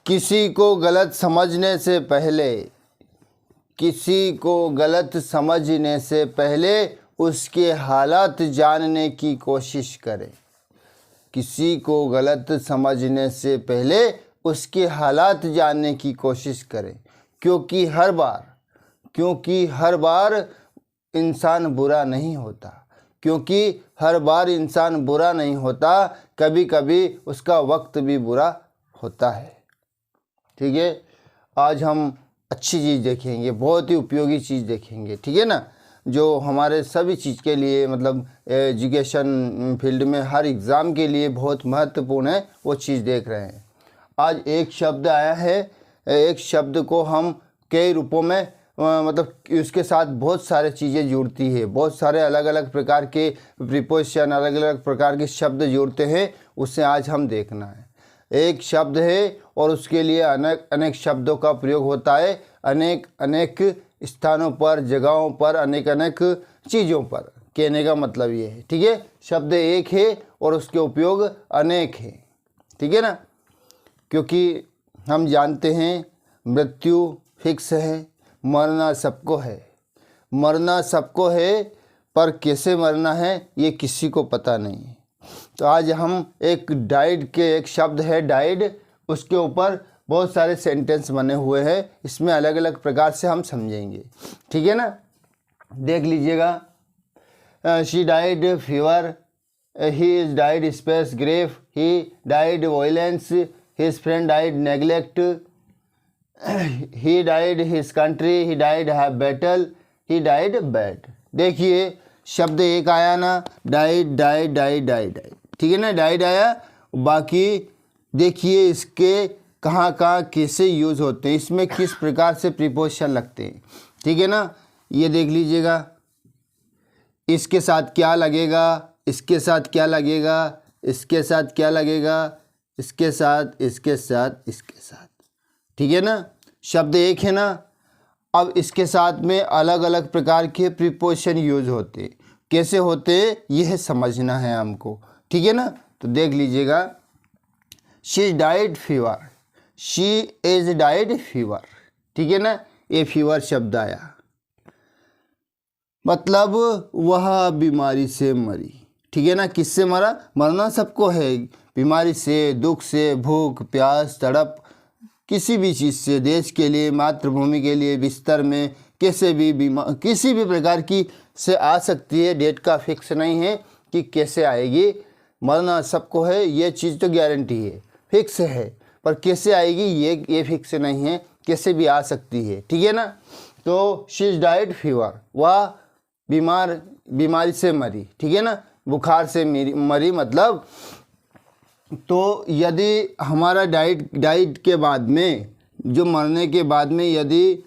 किसी को गलत समझने से पहले, किसी को गलत समझने से पहले उसके हालात जानने की कोशिश करें। किसी को गलत समझने से पहले उसके हालात जानने की कोशिश करें, क्योंकि हर बार इंसान बुरा नहीं होता, कभी कभी उसका वक्त भी बुरा होता है। ठीक है, आज हम अच्छी चीज़ देखेंगे, बहुत ही उपयोगी चीज़ देखेंगे, ठीक है ना, जो हमारे सभी चीज़ के लिए, मतलब एजुकेशन फील्ड में हर एग्ज़ाम के लिए बहुत महत्वपूर्ण है, वो चीज़ देख रहे हैं। आज एक शब्द आया है, एक शब्द को हम कई रूपों में मतलब उसके साथ बहुत सारे चीज़ें जुड़ती है, बहुत सारे अलग अलग प्रकार के प्रीपोजिशन, अलग अलग प्रकार के शब्द जुड़ते हैं, उससे आज हम देखना है। एक शब्द है और उसके लिए अनेक शब्दों का प्रयोग होता है, अनेक स्थानों पर, जगहों पर, अनेक चीज़ों पर। कहने का मतलब ये है, ठीक है, शब्द एक है और उसके उपयोग अनेक हैं, ठीक है ना, क्योंकि हम जानते हैं मृत्यु फिक्स है, मरना सबको है, पर कैसे मरना है ये किसी को पता नहीं है। तो आज हम एक शब्द है डाइड, उसके ऊपर बहुत सारे सेंटेंस बने हुए हैं, इसमें अलग अलग प्रकार से हम समझेंगे, ठीक है ना। देख लीजिएगा, she died fever, he is died space grief, he died violence, his friend died neglect, he died his country, he died battle, he died bad. देखिए शब्द एक आया ना, डाइड, ठीक है ना, डाइड आया। बाकी देखिए इसके कहाँ कैसे यूज़ होते हैं, इसमें किस प्रकार से प्रीपोजिशन लगते हैं, ठीक है ना। ये देख लीजिएगा, इसके साथ क्या लगेगा, इसके साथ क्या लगेगा, इसके साथ क्या लगेगा, इसके साथ, इसके साथ, इसके साथ, ठीक है ना। शब्द एक है ना। अब इसके साथ में अलग अलग प्रकार के प्रीपोजिशन यूज होते हैं, कैसे होते हैं यह समझना है हमको, ठीक है ना। तो देख लीजिएगा, she died fever, she is died fever, ठीक है ना, ये फीवर शब्द आया, मतलब वह बीमारी से मरी, ठीक है ना। किससे मरा, मरना सबको है, बीमारी से, दुख से, भूख, प्यास, तड़प, किसी भी चीज़ से, देश के लिए, मातृभूमि के लिए, बिस्तर में, किसी भी प्रकार की से आ सकती है, डेट का फिक्स नहीं है कि कैसे आएगी, मरना सबको है, ये चीज़ तो गारंटी है, फिक्स है, पर कैसे आएगी ये फिक्स नहीं है, कैसे भी आ सकती है, ठीक है ना। तो शी इज डाइड फीवर, वह बीमारी से मरी, ठीक है ना, बुखार से मरी, मतलब तो यदि हमारा डाइट के बाद में, जो मरने के बाद में यदि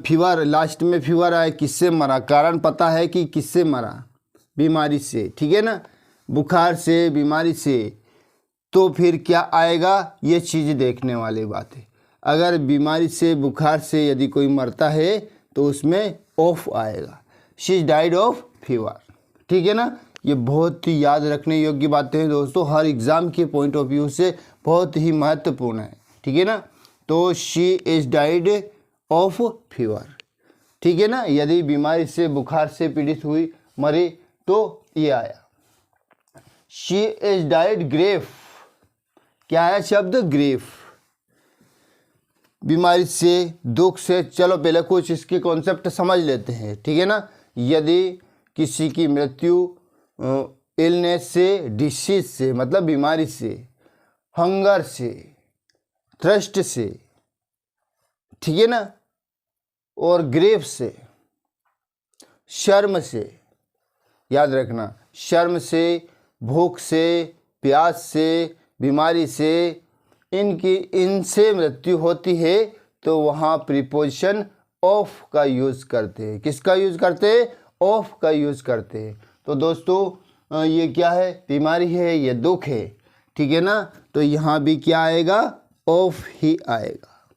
फीवर, लास्ट में फीवर आए, किससे मरा, कारण पता है कि किससे मरा, बीमारी से, ठीक है ना, बुखार से, बीमारी से, तो फिर क्या आएगा, ये चीज़ देखने वाली बात है। अगर बीमारी से, बुखार से यदि कोई मरता है तो उसमें ऑफ आएगा, शी डाइड ऑफ फीवर, ठीक है ना। ये बहुत ही याद रखने योग्य बातें हैं दोस्तों, हर एग्ज़ाम के पॉइंट ऑफ व्यू से बहुत ही महत्वपूर्ण है, ठीक है ना। तो she is died of fever, ठीक है ना, यदि बीमारी से, बुखार से पीड़ित हुई, मरी, तो ये आया। शी इज डाइड ग्रेफ, क्या है शब्द, ग्रेफ, बीमारी से, दुख से। चलो पहले कुछ इसके कॉन्सेप्ट समझ लेते हैं, ठीक है ना। यदि किसी की मृत्यु इलनेस से, डिसीज से, मतलब बीमारी से, हंगर से, थ्रस्ट से, ठीक है ना, और ग्रेफ से, शर्म से, याद रखना, शर्म से, भूख से, प्यास से, बीमारी से, इनसे मृत्यु होती है, तो वहाँ प्रीपोजिशन ऑफ का यूज़ करते हैं। किसका यूज़ करते हैं, ऑफ का यूज़ करते हैं। तो दोस्तों ये क्या है, बीमारी है, ये दुख है, ठीक है ना, तो यहाँ भी क्या आएगा, ऑफ ही आएगा,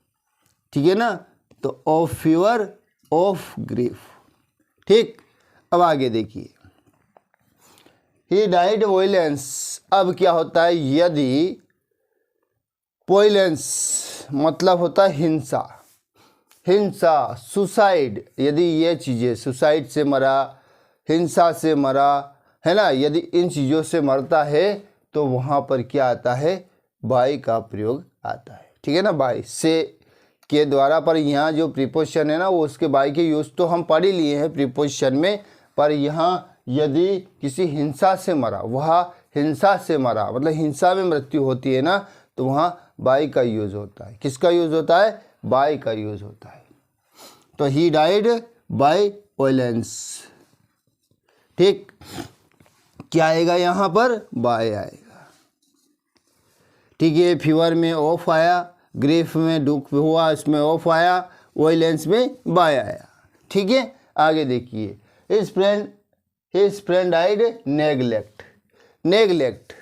ठीक है ना। तो ऑफ फीवर, ऑफ ग्रीफ, ठीक। अब आगे देखिए, ही डाइड वायलेंस। अब क्या होता है, यदि वॉयलेंस मतलब होता है हिंसा, हिंसा, सुसाइड, यदि ये चीज़ें सुसाइड से मरा, हिंसा से मरा, है ना, यदि इन चीज़ों से मरता है तो वहाँ पर क्या आता है, बाय का प्रयोग आता है। ठीक है ना, बाय से के द्वारा, पर यहाँ जो प्रीपोजिशन है ना वो उसके बाय के यूज़ तो हम पढ़ ही लिए हैं प्रीपोजिशन में, पर यहाँ यदि किसी हिंसा से मरा, वह हिंसा से मरा मतलब हिंसा में मृत्यु होती है ना, तो वहाँ बाय का यूज़ होता है। किसका यूज़ होता है, बाय का यूज़ होता है। तो ही डाइड बाय वॉयलेंस। ठीक, क्या आएगा यहाँ पर, बाय आएगा। ठीक है, फीवर में ऑफ आया, ग्रीफ में दुख हुआ, इसमें ऑफ आया, वॉयलेंस में बाय आया। ठीक है, आगे देखिए, his friend died neglect. Neglect,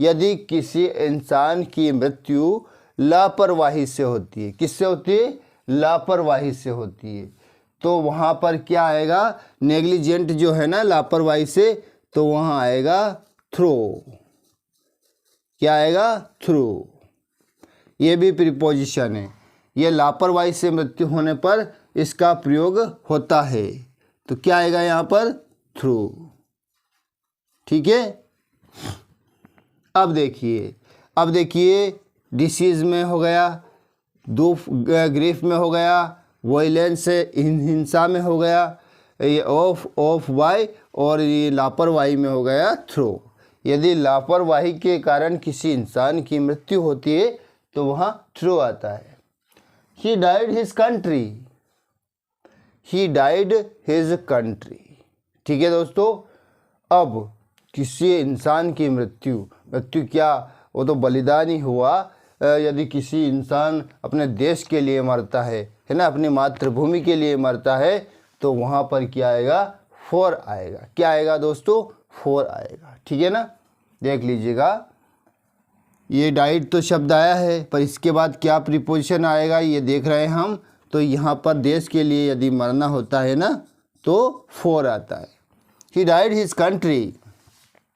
यदि किसी इंसान की मृत्यु लापरवाही से होती है, किससे होती है, लापरवाही से होती है, तो वहाँ पर क्या आएगा, नेग्लिजेंट जो है ना लापरवाही से, तो वहाँ आएगा थ्रो। क्या आएगा, थ्रो। ये भी प्रीपोजिशन है, ये लापरवाही से मृत्यु होने पर इसका प्रयोग होता है, तो क्या आएगा यहाँ पर, थ्रू। ठीक है, अब देखिए डिसीज में हो गया, दुख ग्रीफ में हो गया, वॉयलेंस से हिंसा में हो गया, ये ऑफ बाय, और ये लापरवाही में हो गया थ्रो। यदि लापरवाही के कारण किसी इंसान की मृत्यु होती है तो वहाँ थ्रो आता है। He died his country, he died his country. ठीक है दोस्तों, अब किसी इंसान की मृत्यु क्या, वो तो बलिदान ही हुआ। यदि किसी इंसान अपने देश के लिए मरता है ना, अपनी मातृभूमि के लिए मरता है, तो वहाँ पर क्या आएगा, फॉर आएगा। क्या आएगा दोस्तों, फॉर आएगा। ठीक है ना, देख लीजिएगा, ये डाइड तो शब्द आया है, पर इसके बाद क्या प्रीपोजिशन आएगा ये देख रहे हैं हम। तो यहाँ पर देश के लिए यदि मरना होता है ना, तो फॉर आता है। ही डाइड हिज कंट्री,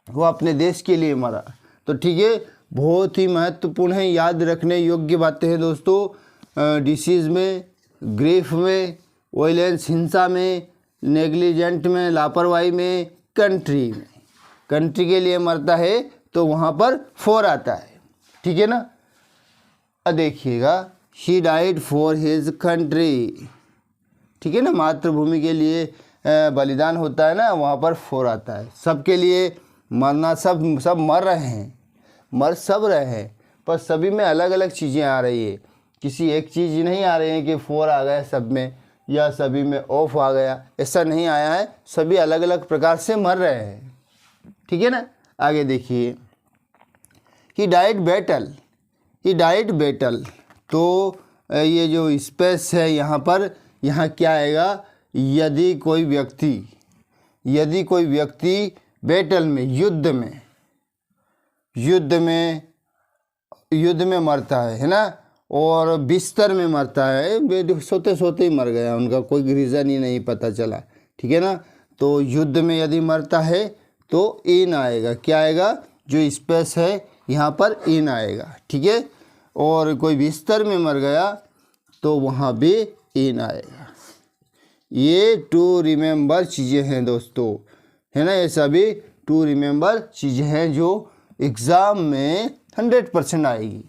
वो अपने देश के लिए मरा। तो ठीक है, बहुत ही महत्वपूर्ण है, याद रखने योग्य बातें हैं दोस्तों। डिसीज़ में, ग्रीफ में, वॉयलेंस हिंसा में, नेग्लिजेंट में लापरवाही में, कंट्री में। कंट्री के लिए मरता है तो वहाँ पर फॉर आता है। ठीक है ना, अब देखिएगा, he died for his country. ठीक है ना, मातृभूमि के लिए बलिदान होता है ना, वहाँ पर फॉर आता है। सबके लिए मरना, सब मर रहे हैं, मर सब रहे हैं, पर सभी में अलग अलग चीज़ें आ रही है। किसी एक चीज़ नहीं आ रही है कि फॉर आ गया सब में, या सभी में ऑफ आ गया, ऐसा नहीं आया है। सभी अलग अलग प्रकार से मर रहे हैं। ठीक है ना, आगे देखिए, he died battle. He died battle, तो ये जो स्पेस है यहाँ पर, यहाँ क्या आएगा, यदि कोई व्यक्ति बैटल में, युद्ध में मरता है ना, और बिस्तर में मरता है, सोते सोते ही मर गया, उनका कोई रीज़न ही नहीं पता चला। ठीक है ना, तो युद्ध में यदि मरता है तो इन आएगा। क्या आएगा, जो स्पेस है यहाँ पर इन आएगा। ठीक है, और कोई बिस्तर में मर गया तो वहाँ भी इन आएगा। ये टू रिमेंबर चीज़ें हैं दोस्तों, है ना, ये सभी टू रिमेंबर चीज़ें हैं जो एग्ज़ाम में 100% आएगी।